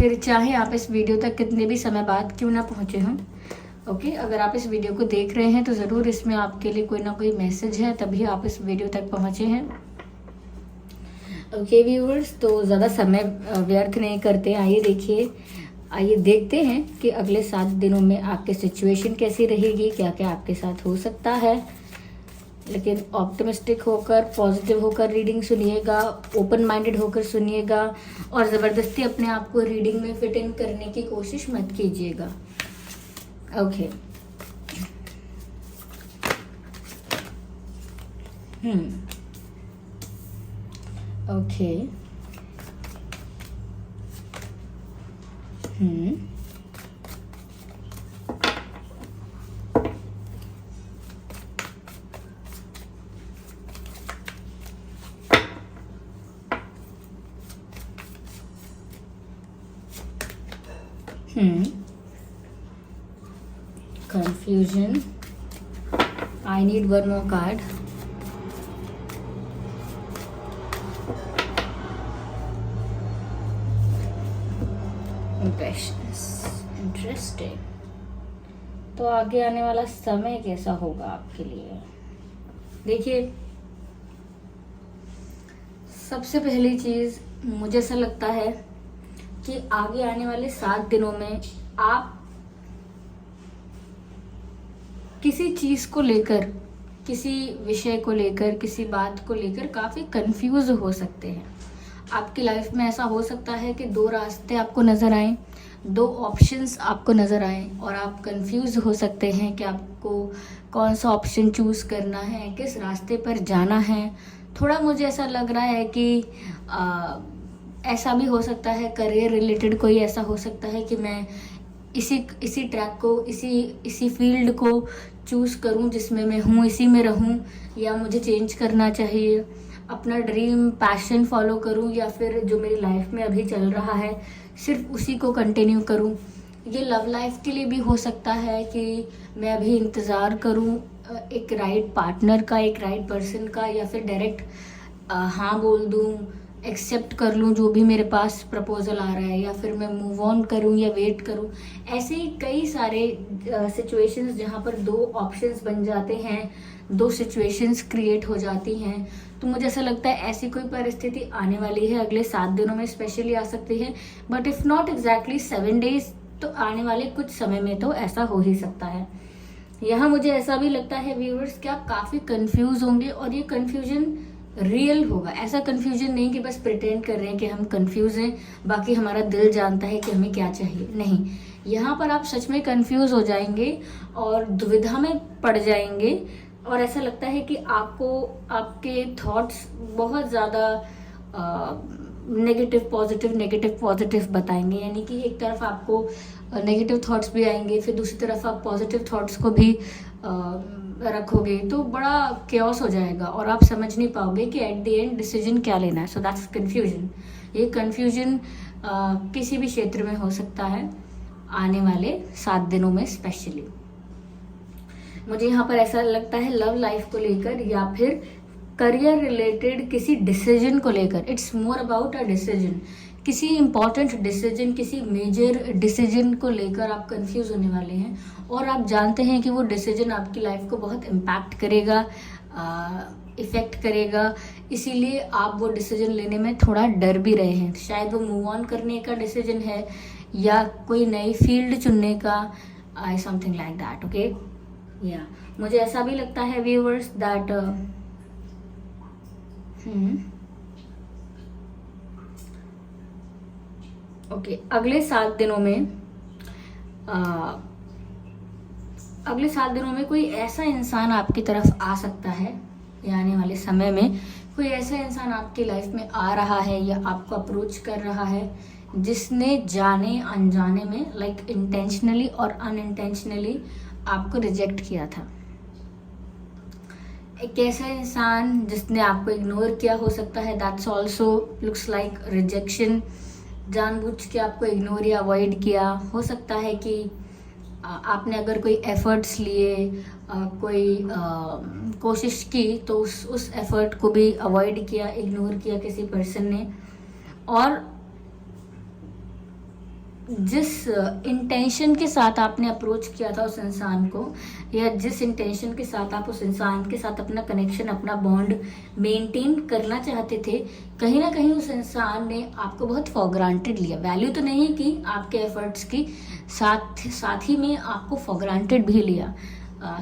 फिर चाहे आप इस वीडियो तक कितने भी समय बाद क्यों ना पहुँचे हों। ओके, अगर आप इस वीडियो को देख रहे हैं तो ज़रूर इसमें आपके लिए कोई ना कोई मैसेज है, तभी आप इस वीडियो तक पहुँचे हैं। ओके व्यूअर्स, तो ज़्यादा समय व्यर्थ नहीं करते, आइए देखते हैं कि अगले 7 दिनों में आपकी सिचुएशन कैसी रहेगी, क्या क्या आपके साथ हो सकता है। लेकिन ऑप्टिमिस्टिक होकर, पॉजिटिव होकर रीडिंग सुनिएगा, ओपन माइंडेड होकर सुनिएगा, और ज़बरदस्ती अपने आप को रीडिंग में फिट इन करने की कोशिश मत कीजिएगा। Okay, okay, confusion. I need one more card. Impatience. Interesting. तो आगे आने वाला समय कैसा होगा आपके लिए? देखिए, सबसे पहली चीज मुझे ऐसा लगता है कि आगे आने वाले 7 दिनों में आप किसी चीज को लेकर, किसी विषय को लेकर, किसी बात को लेकर काफी कंफ्यूज हो सकते हैं। आपकी लाइफ में ऐसा हो सकता है कि 2 रास्ते आपको नजर आए, 2 ऑप्शंस आपको नजर आए, और आप कंफ्यूज हो सकते हैं कि आपको कौन सा ऑप्शन चूज करना है, किस रास्ते पर जाना है। थोड़ा मुझे ऐसा लग रहा है कि ऐसा भी हो सकता है, करियर रिलेटेड कोई ऐसा हो सकता है कि मैं इसी ट्रैक को, इसी फील्ड को चूज करूं जिसमें मैं हूं, इसी में रहूं, या मुझे चेंज करना चाहिए, अपना ड्रीम पैशन फॉलो करूं, या फिर जो मेरी लाइफ में अभी चल रहा है सिर्फ उसी को कंटिन्यू करूं। ये लव लाइफ के लिए भी हो सकता है कि मैं अभी इंतज़ार करूं एक राइट पार्टनर का, एक राइट पर्सन का, या फिर डायरेक्ट हाँ बोल दूं, एक्सेप्ट कर लूं जो भी मेरे पास प्रपोजल आ रहा है, या फिर मैं मूव ऑन करूं या वेट करूं। ऐसे ही कई सारे सिचुएशंस जहां पर 2 ऑप्शंस बन जाते हैं, 2 सिचुएशंस क्रिएट हो जाती हैं। तो मुझे ऐसा लगता है ऐसी कोई परिस्थिति आने वाली है, अगले 7 दिनों में स्पेशली आ सकती है, but if not exactly 7 days, तो आने वाले कुछ समय में तो ऐसा हो ही सकता है। यहाँ मुझे ऐसा भी लगता है व्यूअर्स कि आप काफी कंफ्यूज होंगे, और ये कंफ्यूजन रियल होगा। ऐसा कंफ्यूजन नहीं कि बस प्रिटेंड कर रहे हैं कि हम कंफ्यूज हैं, बाकी हमारा दिल जानता है कि हमें क्या चाहिए। नहीं, यहाँ पर आप सच में कंफ्यूज हो जाएंगे और दुविधा में पड़ जाएंगे, और ऐसा लगता है कि आपको आपके थॉट्स बहुत ज़्यादा नेगेटिव पॉजिटिव बताएंगे। यानी कि एक तरफ आपको नेगेटिव थॉट्स भी आएंगे, फिर दूसरी तरफ आप पॉजिटिव थॉट्स को भी रखोगे, तो बड़ा केओस हो जाएगा और आप समझ नहीं पाओगे कि एट द एंड डिसीजन क्या लेना है। So that's confusion. ये कंफ्यूजन किसी भी क्षेत्र में हो सकता है आने वाले 7 दिनों में स्पेशली। मुझे यहाँ पर ऐसा लगता है लव लाइफ को लेकर या फिर करियर रिलेटेड किसी डिसीजन को लेकर। It's more about a decision, किसी इंपॉर्टेंट डिसीजन, किसी मेजर डिसीजन को लेकर आप कंफ्यूज होने वाले हैं, और आप जानते हैं कि वो डिसीजन आपकी लाइफ को बहुत इम्पैक्ट करेगा, इफेक्ट करेगा। इसीलिए आप वो डिसीजन लेने में थोड़ा डर भी रहे हैं। शायद वो मूव ऑन करने का डिसीजन है या कोई नई फील्ड चुनने का, समथिंग लाइक दैट। ओके, या मुझे ऐसा भी लगता है व्यूअर्स दैट ओके, अगले 7 दिनों में कोई ऐसा इंसान आपकी तरफ आ सकता है, या आने वाले समय में कोई ऐसा इंसान आपकी लाइफ में आ रहा है या आपको अप्रोच कर रहा है जिसने जाने अनजाने में, लाइक इंटेंशनली और अनइंटेंशनली आपको रिजेक्ट किया था। एक ऐसा इंसान जिसने आपको इग्नोर किया हो सकता है, that's also looks like rejection. जानबूझ के आपको इग्नोर या अवॉइड किया हो सकता है कि आपने अगर कोई एफर्ट्स लिए, कोई कोशिश की, तो उस एफर्ट को भी अवॉइड किया, इग्नोर किया किसी पर्सन ने। और जिस इंटेंशन के साथ आपने अप्रोच किया था उस इंसान को, या जिस इंटेंशन के साथ आप उस इंसान के साथ अपना कनेक्शन, अपना बॉन्ड मेंटेन करना चाहते थे, कहीं ना कहीं उस इंसान ने आपको बहुत फॉर ग्रांटेड लिया। वैल्यू तो नहीं की आपके एफर्ट्स की, साथ ही में आपको फॉर ग्रांटेड भी लिया।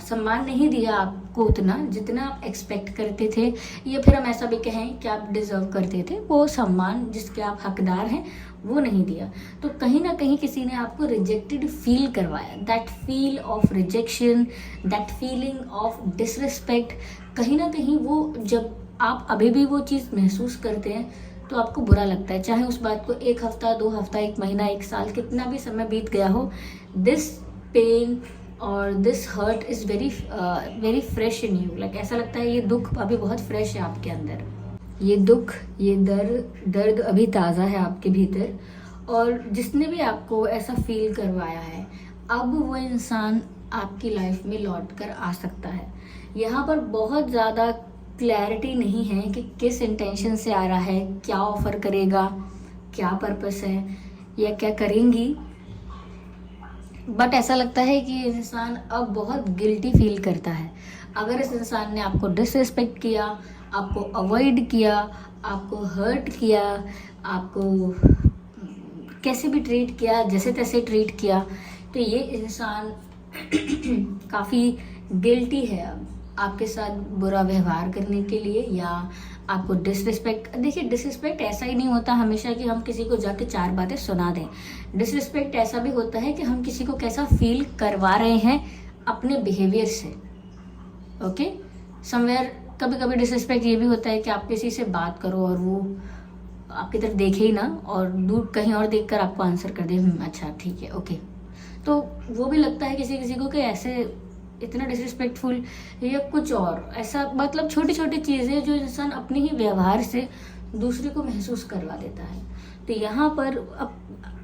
सम्मान नहीं दिया आपको उतना जितना आप एक्सपेक्ट करते थे, या फिर हम ऐसा भी कहें कि आप डिजर्व करते थे। वो सम्मान जिसके आप हकदार हैं वो नहीं दिया। तो कहीं ना कहीं किसी ने आपको रिजेक्टेड फील करवाया। That feel of rejection, that feeling of disrespect, कहीं ना कहीं वो जब आप अभी भी वो चीज़ महसूस करते हैं तो आपको बुरा लगता है। चाहे उस बात को 1 हफ्ता, 2 हफ्ता, 1 महीना, 1 साल, कितना भी समय बीत गया हो, दिस पेन और this hurt is very fresh in you. Like ऐसा लगता है ये दुख अभी बहुत फ्रेश है आपके अंदर, ये दुख, ये दर्द अभी ताज़ा है आपके भीतर। और जिसने भी आपको ऐसा फील करवाया है, अब वो इंसान आपकी लाइफ में लौट कर आ सकता है। यहाँ पर बहुत ज़्यादा क्लैरिटी नहीं है कि किस इंटेंशन से आ रहा है, क्या ऑफर करेगा, क्या पर्पस है, या क्या करेंगी। बट ऐसा लगता है कि ये इंसान अब बहुत गिल्टी फील करता है। अगर इस इंसान ने आपको डिसरिस्पेक्ट किया, आपको अवॉइड किया, आपको हर्ट किया, आपको कैसे भी ट्रीट किया, जैसे तैसे ट्रीट किया, तो ये इंसान काफ़ी गिल्टी है अब आपके साथ बुरा व्यवहार करने के लिए, या आपको डिसरिस्पेक्ट। देखिए, डिसरिस्पेक्ट ऐसा ही नहीं होता हमेशा कि हम किसी को जाके 4 बातें सुना दें। डिसरिस्पेक्ट ऐसा भी होता है कि हम किसी को कैसा फील करवा रहे हैं अपने बिहेवियर से। ओके, समवेयर कभी कभी डिसरिस्पेक्ट ये भी होता है कि आप किसी से बात करो और वो आपकी तरफ देखे ही ना, और दूर कहीं और देखकर आपको आंसर कर दे, अच्छा ठीक है, ओके। तो वो भी लगता है किसी किसी को कि ऐसे इतना डिसरिस्पेक्टफुल, या कुछ और ऐसा, मतलब छोटी छोटी चीज़ें जो इंसान अपने ही व्यवहार से दूसरे को महसूस करवा देता है। तो यहाँ पर अब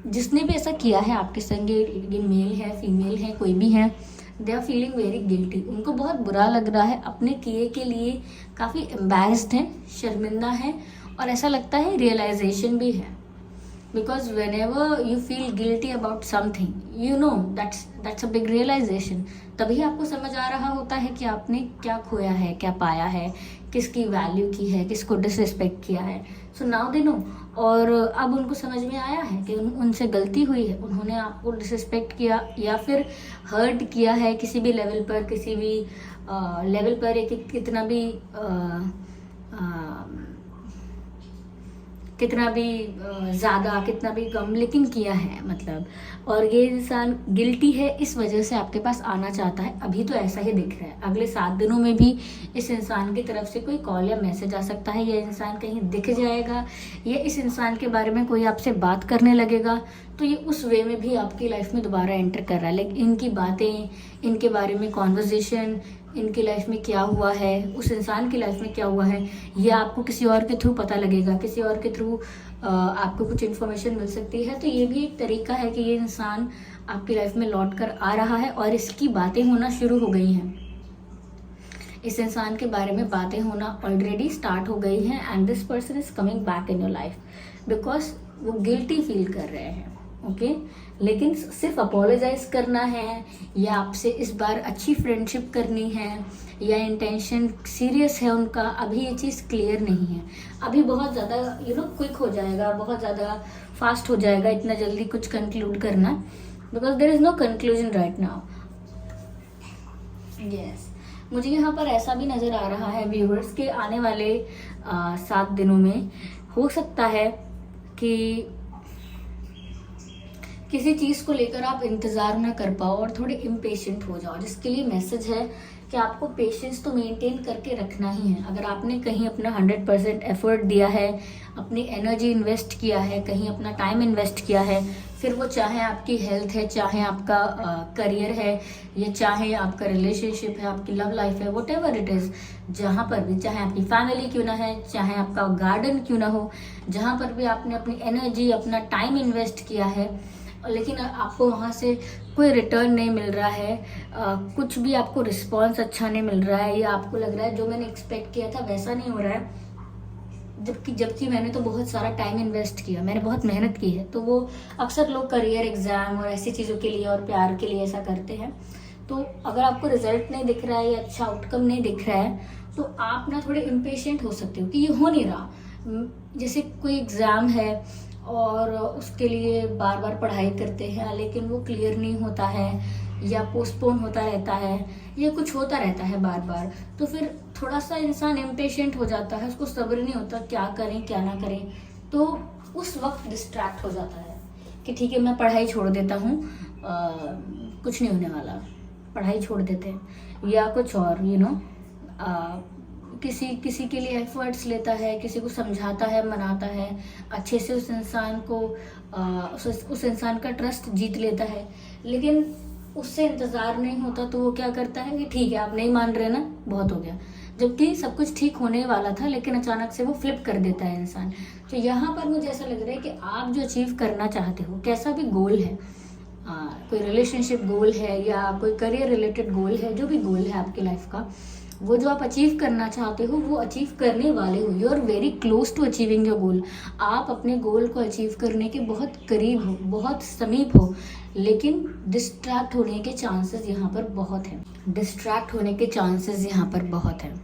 जिसने भी ऐसा किया है आपके संग, ये मेल है, फीमेल है, कोई भी है, they are feeling very guilty. उनको बहुत बुरा लग रहा है, अपने किए के लिए काफ़ी एम्बैरेस्ड हैं, शर्मिंदा हैं, और ऐसा लगता है रियलाइजेशन भी है। Because whenever you feel guilty about something, you know that's a big realisation. तभी आपको समझ आ रहा होता है कि आपने क्या खोया है, क्या पाया है, किसकी वैल्यू की है, किसको डिसरिस्पेक्ट किया है। So now they know. और अब उनको समझ में आया है कि उनसे गलती हुई है, उन्होंने आपको डिसरिस्पेक्ट किया या फिर हर्ट किया है किसी भी लेवल पर, किसी भी लेवल पर, एक कितना भी ज़्यादा, कितना भी कम, लेकिन किया है मतलब। और ये इंसान गिल्टी है, इस वजह से आपके पास आना चाहता है। अभी तो ऐसा ही दिख रहा है, अगले 7 दिनों में भी इस इंसान की तरफ से कोई कॉल या मैसेज आ सकता है, या इंसान कहीं दिख जाएगा, या इस इंसान के बारे में कोई आपसे बात करने लगेगा, तो ये उस वे में भी आपकी लाइफ में दोबारा एंटर कर रहा है। लेकिन इनकी बातें, इनके बारे में कॉन्वर्जेशन, इनकी लाइफ में क्या हुआ है, उस इंसान की लाइफ में क्या हुआ है, ये आपको किसी और के थ्रू पता लगेगा, किसी और के थ्रू आपको कुछ इन्फॉर्मेशन मिल सकती है। तो ये भी एक तरीका है कि ये इंसान आपकी लाइफ में लौट कर आ रहा है और इसकी बातें होना शुरू हो गई हैं। इस इंसान के बारे में बातें होना ऑलरेडी स्टार्ट हो गई हैं, and this person is coming back in your life because वो गिल्टी फील कर रहे हैं। ओके, लेकिन सिर्फ अपोलोजाइज करना है, या आपसे इस बार अच्छी फ्रेंडशिप करनी है, या इंटेंशन सीरियस है उनका, अभी ये चीज़ क्लियर नहीं है। अभी बहुत ज़्यादा क्विक हो जाएगा, बहुत ज़्यादा फास्ट हो जाएगा इतना जल्दी कुछ कंक्लूड करना, because there is no conclusion right now. Yes, मुझे यहाँ पर ऐसा भी नज़र आ रहा है व्यूअर्स के आने वाले 7 दिनों में हो सकता है कि किसी चीज़ को लेकर आप इंतज़ार ना कर पाओ और थोड़े इम्पेशेंट हो जाओ, जिसके लिए मैसेज है कि आपको पेशेंस तो मेंटेन करके रखना ही है। अगर आपने कहीं अपना 100% एफर्ट दिया है, अपनी एनर्जी इन्वेस्ट किया है, कहीं अपना टाइम इन्वेस्ट किया है, फिर वो चाहे आपकी हेल्थ है, चाहे आपका करियर है, या चाहे आपका रिलेशनशिप है, आपकी लव लाइफ है, वट एवर इट इज़, जहाँ पर भी, चाहे आपकी फैमिली क्यों ना है, चाहे आपका गार्डन क्यों ना हो, जहाँ पर भी आपने अपनी एनर्जी, अपना टाइम इन्वेस्ट किया है, लेकिन आपको वहाँ से कोई रिटर्न नहीं मिल रहा है, कुछ भी आपको रिस्पॉन्स अच्छा नहीं मिल रहा है, या आपको लग रहा है जो मैंने एक्सपेक्ट किया था वैसा नहीं हो रहा है, जबकि मैंने तो बहुत सारा टाइम इन्वेस्ट किया, मैंने बहुत मेहनत की है। तो वो अक्सर लोग करियर एग्जाम और ऐसी चीज़ों के लिए और प्यार के लिए ऐसा करते हैं। तो अगर आपको रिजल्ट नहीं दिख रहा है या अच्छा आउटकम नहीं दिख रहा है तो आप ना थोड़े इम्पेशेंट हो सकते हो कि ये हो नहीं रहा। जैसे कोई एग्ज़ाम है और उसके लिए बार बार पढ़ाई करते हैं लेकिन वो क्लियर नहीं होता है या पोस्टपोन होता रहता है या कुछ होता रहता है बार बार, तो फिर थोड़ा सा इंसान इम्पेशेंट हो जाता है, उसको सब्र नहीं होता क्या करें क्या ना करें। तो उस वक्त डिस्ट्रैक्ट हो जाता है कि ठीक है मैं पढ़ाई छोड़ देता हूँ, कुछ नहीं होने वाला, पढ़ाई छोड़ देते हैं। या कुछ और किसी के लिए एफर्ट्स लेता है, किसी को समझाता है, मनाता है, अच्छे से उस इंसान को उस इंसान का ट्रस्ट जीत लेता है, लेकिन उससे इंतज़ार नहीं होता तो वो क्या करता है कि ठीक है आप नहीं मान रहे ना, बहुत हो गया, जबकि सब कुछ ठीक होने वाला था लेकिन अचानक से वो फ्लिप कर देता है इंसान। तो यहाँ पर मुझे ऐसा लग रहा है कि आप जो अचीव करना चाहते हो, कैसा भी गोल है, कोई रिलेशनशिप गोल है या कोई करियर रिलेटेड गोल है, जो भी गोल है आपकी लाइफ का, वो जो आप अचीव करना चाहते हो वो अचीव करने वाले हो। You are very close to achieving your goal. आप अपने गोल को अचीव करने के बहुत करीब हो, बहुत समीप हो, लेकिन डिस्ट्रैक्ट होने के चांसेस यहाँ पर बहुत हैं। डिस्ट्रैक्ट होने के चांसेस यहाँ पर बहुत हैं।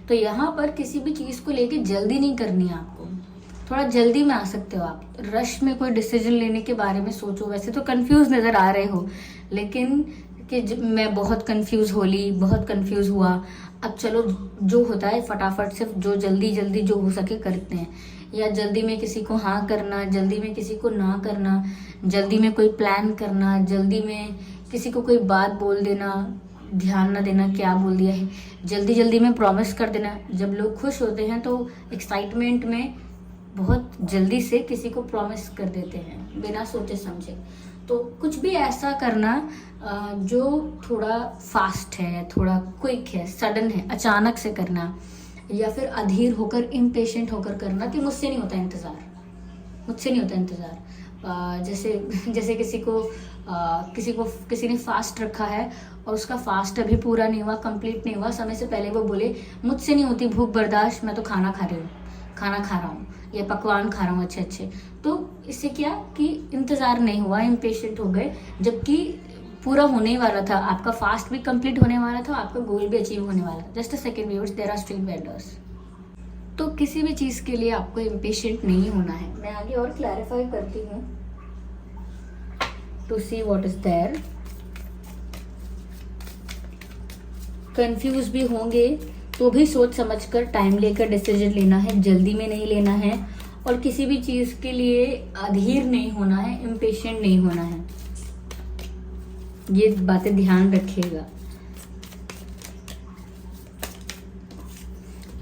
तो यहाँ पर किसी भी चीज़ को लेके जल्दी नहीं करनी है आपको। थोड़ा जल्दी में आ सकते हो आप, रश में कोई डिसीजन लेने के बारे में सोचो। वैसे तो कंफ्यूज नज़र आ रहे हो, लेकिन कि मैं बहुत कंफ्यूज बहुत कंफ्यूज हुआ, अब चलो जो होता है फटाफट से जो जल्दी जल्दी जो हो सके करते हैं, या जल्दी में किसी को हाँ करना, जल्दी में किसी को ना करना, जल्दी में कोई प्लान करना, जल्दी में किसी को कोई बात बोल देना, ध्यान ना देना क्या बोल दिया है, जल्दी जल्दी में प्रॉमिस कर देना। जब लोग खुश होते हैं तो एक्साइटमेंट में बहुत जल्दी से किसी को प्रॉमिस कर देते हैं बिना सोचे समझे। तो कुछ भी ऐसा करना जो थोड़ा फास्ट है, थोड़ा क्विक है, सडन है, अचानक से करना, या फिर अधीर होकर इम्पेशेंट होकर करना कि मुझसे नहीं होता इंतज़ार, मुझसे नहीं होता इंतज़ार। जैसे किसी ने फास्ट रखा है और उसका फास्ट अभी पूरा नहीं हुआ, कंप्लीट नहीं हुआ, समय से पहले वो बोले मुझसे नहीं होती भूख बर्दाश्त, मैं तो खाना खा रहा हूँ या पकवान खा रहा हूँ अच्छे अच्छे। तो इससे क्या कि इंतज़ार नहीं हुआ, इम्पेशेंट हो गए, जबकि पूरा होने वाला था, आपका फास्ट भी कंप्लीट होने वाला था, आपका गोल भी अचीव होने वाला था। Just a second viewers, there are street vendors. तो किसी भी चीज़ के लिए आपको इम्पेशेंट नहीं होना है। मैं आगे और क्लैरिफाई करती हूँ to see what is there. Confuse भी होंगे तो भी सोच समझकर टाइम लेकर डिसीजन लेना है, जल्दी में नहीं लेना है, और किसी भी चीज़ के लिए अधीर नहीं होना है, इम्पेशेंट नहीं होना है। ये बातें ध्यान रखिएगा।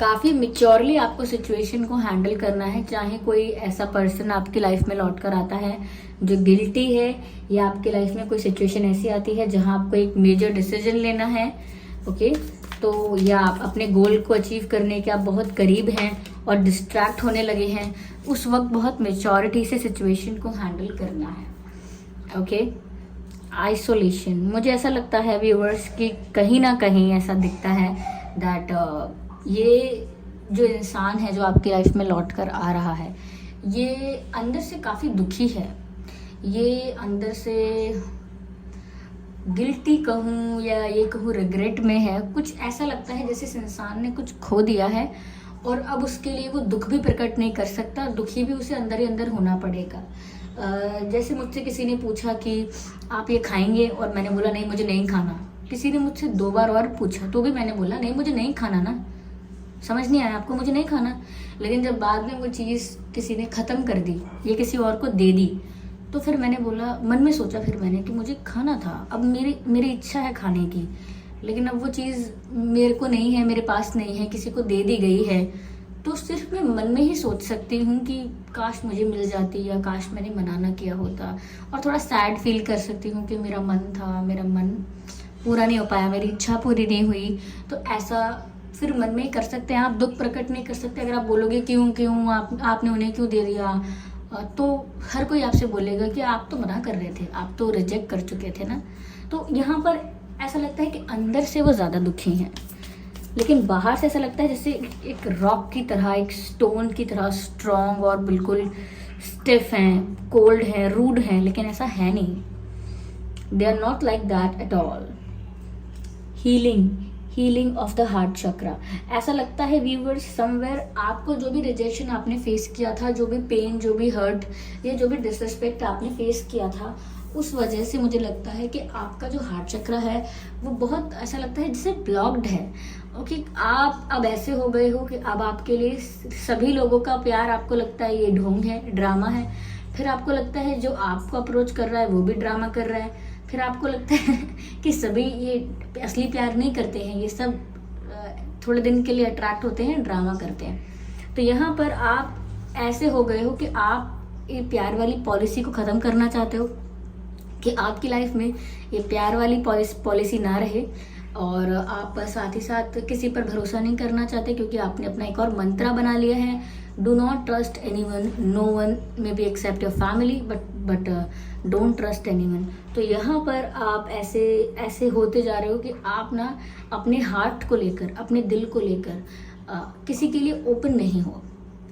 काफ़ी मिच्योरली आपको सिचुएशन को हैंडल करना है। चाहे कोई ऐसा पर्सन आपकी लाइफ में लौट कर आता है जो गिल्टी है, या आपकी लाइफ में कोई सिचुएशन ऐसी आती है जहां आपको एक मेजर डिसीजन लेना है, ओके, तो या आप अपने गोल को अचीव करने के आप बहुत करीब हैं और डिस्ट्रैक्ट होने लगे हैं, उस वक्त बहुत मेच्योरिटी से सिचुएशन को हैंडल करना है, ओके। आइसोलेशन, मुझे ऐसा लगता है व्यूअर्स कि कहीं ना कहीं ऐसा दिखता है दैट ये जो इंसान है जो आपकी लाइफ में लौट कर आ रहा है, ये अंदर से काफ़ी दुखी है, ये अंदर से गिल्टी कहूँ या ये कहूँ रिग्रेट में है। कुछ ऐसा लगता है जैसे इस इंसान ने कुछ खो दिया है और अब उसके लिए वो दुख भी प्रकट नहीं कर सकता, दुखी भी उसे अंदर ही अंदर होना पड़ेगा। जैसे मुझसे किसी ने पूछा कि आप ये खाएंगे, और मैंने बोला नहीं मुझे नहीं खाना। किसी ने मुझसे 2 बार और पूछा तो भी मैंने बोला नहीं मुझे नहीं खाना ना, समझ नहीं आया आपको, मुझे नहीं खाना। लेकिन जब बाद में वो चीज़ किसी ने ख़त्म कर दी, ये किसी और को दे दी, तो फिर मैंने बोला, मन में सोचा फिर मैंने कि मुझे खाना था, अब मेरी इच्छा है खाने की, लेकिन अब वो चीज़ मेरे को नहीं है, मेरे पास नहीं है, किसी को दे दी गई है, तो सिर्फ मैं मन में ही सोच सकती हूँ कि काश मुझे मिल जाती या काश मैंने मना ना किया होता, और थोड़ा सैड फील कर सकती हूँ कि मेरा मन था, मेरा मन पूरा नहीं हो पाया, मेरी इच्छा पूरी नहीं हुई। तो ऐसा फिर मन में ही कर सकते हैं आप, दुख प्रकट नहीं कर सकते। अगर आप बोलोगे क्यों आपने उन्हें क्यों दे दिया, तो हर कोई आपसे बोलेगा कि आप तो मना कर रहे थे, आप तो रिजेक्ट कर चुके थे ना। तो यहाँ पर ऐसा लगता है कि अंदर से वो ज़्यादा दुखी हैं। लेकिन बाहर से ऐसा लगता है जैसे एक रॉक की तरह, एक स्टोन की तरह स्ट्रॉन्ग और बिल्कुल स्टिफ हैं, कोल्ड हैं, रूड हैं, लेकिन ऐसा है नहीं. They are not like that at all. Healing of the heart chakra. ऐसा लगता है व्यूअर्स समवेयर आपको जो भी रिजेक्शन आपने फेस किया था, जो भी पेन, जो भी हर्ट या जो भी डिसरिस्पेक्ट आपने फेस किया था, उस वजह से मुझे लगता है कि आपका जो हार्ट चक्र है वो बहुत ऐसा लगता है जैसे ब्लॉक्ड है. ओके, आप अब ऐसे हो गए हो कि अब आपके लिए सभी लोगों का प्यार आपको लगता है ये ढोंग है, ड्रामा है. फिर आपको लगता है जो आपको अप्रोच कर रहा है वो भी ड्रामा कर रहा है. फिर आपको लगता है कि सभी ये असली प्यार नहीं करते हैं, ये सब थोड़े दिन के लिए अट्रैक्ट होते हैं, ड्रामा करते हैं. तो यहाँ पर आप ऐसे हो गए हो कि आप ये प्यार वाली पॉलिसी को ख़त्म करना चाहते हो कि आपकी लाइफ में ये प्यार वाली पॉलिसी ना रहे, और आप साथ ही साथ किसी पर भरोसा नहीं करना चाहते क्योंकि आपने अपना एक और मंत्रा बना लिया है. Do not trust anyone. No one maybe except your family but don't trust anyone. तो यहाँ पर आप ऐसे होते जा रहे हो कि आप ना अपने हार्ट को लेकर, अपने दिल को लेकर किसी के लिए ओपन नहीं हो.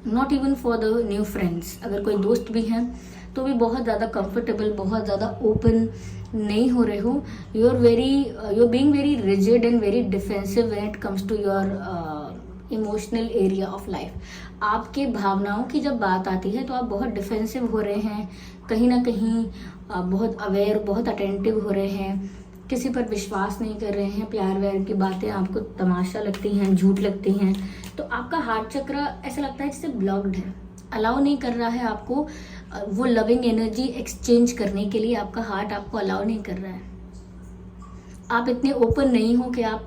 Not even for the new friends. अगर कोई दोस्त भी हैं तो भी बहुत ज़्यादा कंफर्टेबल, बहुत ज़्यादा ओपन नहीं हो रहे हो. You are being very rigid and very defensive when it comes to your emotional area of life. आपके भावनाओं की जब बात आती है तो आप बहुत डिफेंसिव हो रहे हैं, कहीं ना कहीं बहुत अवेयर, बहुत अटेंटिव हो रहे हैं, किसी पर विश्वास नहीं कर रहे हैं, प्यार व्यार की बातें आपको तमाशा लगती हैं, झूठ लगती हैं. तो आपका हार्ट चक्र ऐसा लगता है जैसे ब्लॉक्ड है, अलाउ नहीं कर रहा है आपको वो लविंग एनर्जी एक्सचेंज करने के लिए. आपका हार्ट आपको अलाउ नहीं कर रहा है. आप इतने ओपन नहीं हो कि आप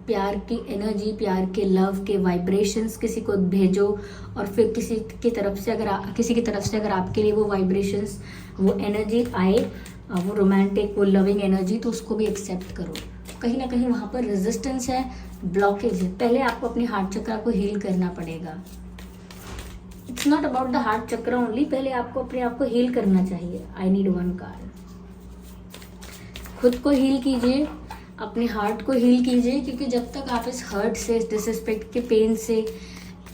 प्यार की एनर्जी, प्यार के लव के वाइब्रेशंस किसी को भेजो, और फिर किसी की तरफ से अगर आपके लिए वो वाइब्रेशंस, वो एनर्जी आए, वो रोमांटिक, वो लविंग एनर्जी, तो उसको भी एक्सेप्ट करो. कहीं ना कहीं वहाँ पर रेजिस्टेंस है, ब्लॉकेज है. पहले आपको अपने हार्ट चक्र को हील करना पड़ेगा. It's not about the heart चक्र ओनली. पहले आपको अपने आप को हील करना चाहिए. I need one card. खुद को हील कीजिए, अपने हार्ट को हील कीजिए, क्योंकि जब तक आप इस हर्ट से, इस डिसरिस्पेक्ट के पेन से,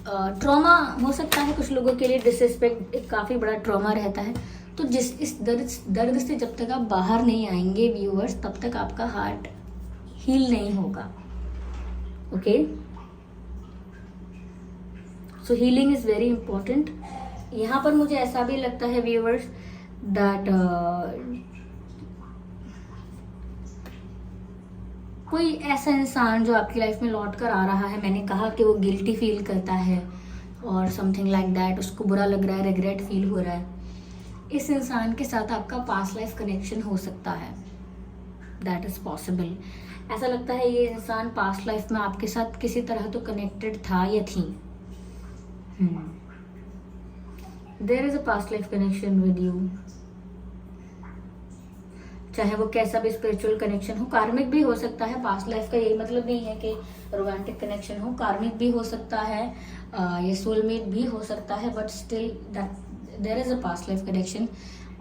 ट्रॉमा हो सकता है कुछ लोगों के लिए, डिसरिस्पेक्ट एक काफ़ी बड़ा ट्रॉमा रहता है. तो इस दर्द से जब तक आप बाहर नहीं आएंगे व्यूअर्स, तब तक आपका हार्ट हील नहीं होगा. Okay, so healing is very important. यहाँ पर मुझे ऐसा भी लगता है व्यूअर्स दैट कोई ऐसा इंसान जो आपकी लाइफ में लौट कर आ रहा है, मैंने कहा कि वो गिल्टी फील करता है और समथिंग लाइक दैट, उसको बुरा लग रहा है, रिग्रेट फील हो रहा है, इस इंसान के साथ आपका पास्ट लाइफ कनेक्शन हो सकता है. That is possible. ऐसा लगता है ये इंसान पास्ट लाइफ में आपके साथ किसी तरह तो कनेक्टेड था या थी. There is a past life connection with you. चाहे वो कैसा भी स्पिरिचुअल कनेक्शन हो, कार्मिक भी हो सकता है. पास्ट लाइफ का यही मतलब नहीं है कि रोमांटिक कनेक्शन हो, कार्मिक भी हो सकता है, ये सोलमेट भी हो सकता है, but still that there is a past life connection.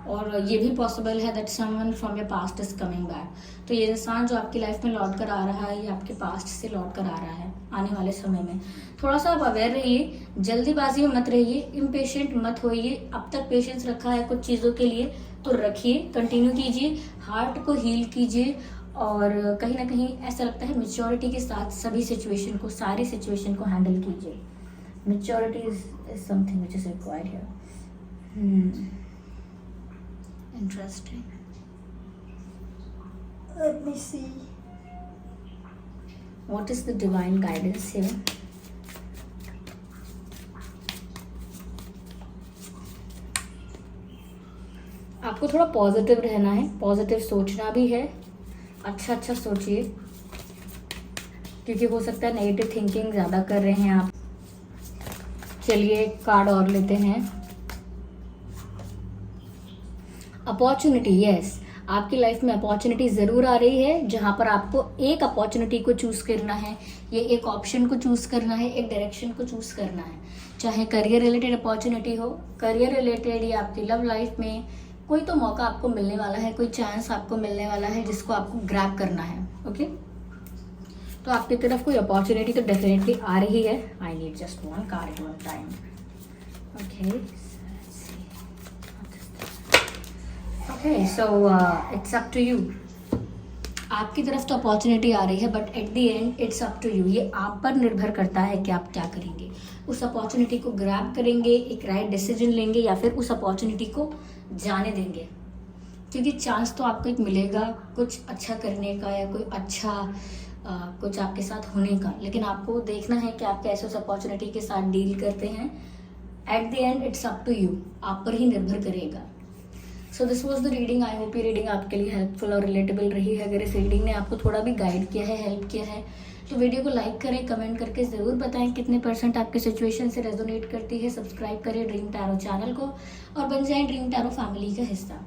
और ये भी पॉसिबल है that someone from your past is coming back. तो ये इंसान जो आपकी लाइफ में लौट कर आ रहा है, ये आपके पास्ट से लौट कर आ रहा है आने वाले समय में. थोड़ा सा आप अवेयर रहिए, जल्दीबाजी में मत रहिए, इम्पेशेंट मत होइए. अब तक पेशेंस रखा है कुछ चीज़ों के लिए तो रखिए, कंटिन्यू कीजिए, हार्ट को हील कीजिए. और कहीं ना कहीं ऐसा लगता है मेच्योरिटी के साथ सारी सिचुएशन को हैंडल कीजिए. Maturity is something which is required here. Interesting. Let me see. What is the divine guidance here? आपको थोड़ा पॉजिटिव रहना है, पॉजिटिव सोचना भी है. अच्छा सोचिए, क्योंकि हो सकता है नेगेटिव थिंकिंग ज़्यादा कर रहे हैं आप. चलिए एक कार्ड और लेते हैं. अपॉर्चुनिटी. यस, आपकी लाइफ में अपॉर्चुनिटी ज़रूर आ रही है, जहाँ पर आपको एक अपॉर्चुनिटी को चूज़ करना है, ये एक ऑप्शन को चूज़ करना है, एक डायरेक्शन को चूज़ करना है. चाहे करियर रिलेटेड अपॉर्चुनिटी हो, करियर रिलेटेड या आपकी लव लाइफ में कोई तो मौका आपको मिलने वाला है, कोई चांस आपको मिलने वाला है जिसको आपको ग्रैब करना है. ओके, तो आपकी तरफ कोई अपॉर्चुनिटी तो डेफिनेटली आ रही है. I need just one card at one time. Okay, okay, so it's up to you. आपकी तरफ तो अपॉर्चुनिटी आ रही है, but at the end it's up to you. ये आप पर निर्भर करता है कि आप क्या करेंगे. उस अपॉर्चुनिटी को ग्रैब करेंगे, एक राइट डिसीजन लेंगे, या फिर उस अपॉर्चुनिटी को जाने देंगे. क्योंकि चांस तो आपको एक मिलेगा कुछ अच्छा करने का या कोई अच्छा कुछ आपके साथ होने का, लेकिन आपको देखना है कि आप कैसे उस अपॉर्चुनिटी के साथ डील करते हैं. At the end it's up to you, आप पर ही निर्भर करेगा. So this was the reading. I hope ये रीडिंग आपके लिए हेल्पफुल और रिलेटेबल रही है. अगर इस रीडिंग ने आपको थोड़ा भी गाइड किया है, हेल्प किया है, तो वीडियो को लाइक करें, कमेंट करके ज़रूर बताएं कितने % आपके सिचुएशन से रेजोनेट करती है. सब्सक्राइब करें ड्रीम टैरो चैनल को और बन जाएं ड्रीम टैरो फैमिली का हिस्सा.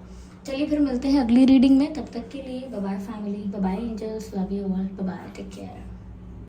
चलिए फिर मिलते हैं अगली रीडिंग में. तब तक के लिए bye bye family, bye bye angels, love you all, bye bye, take care.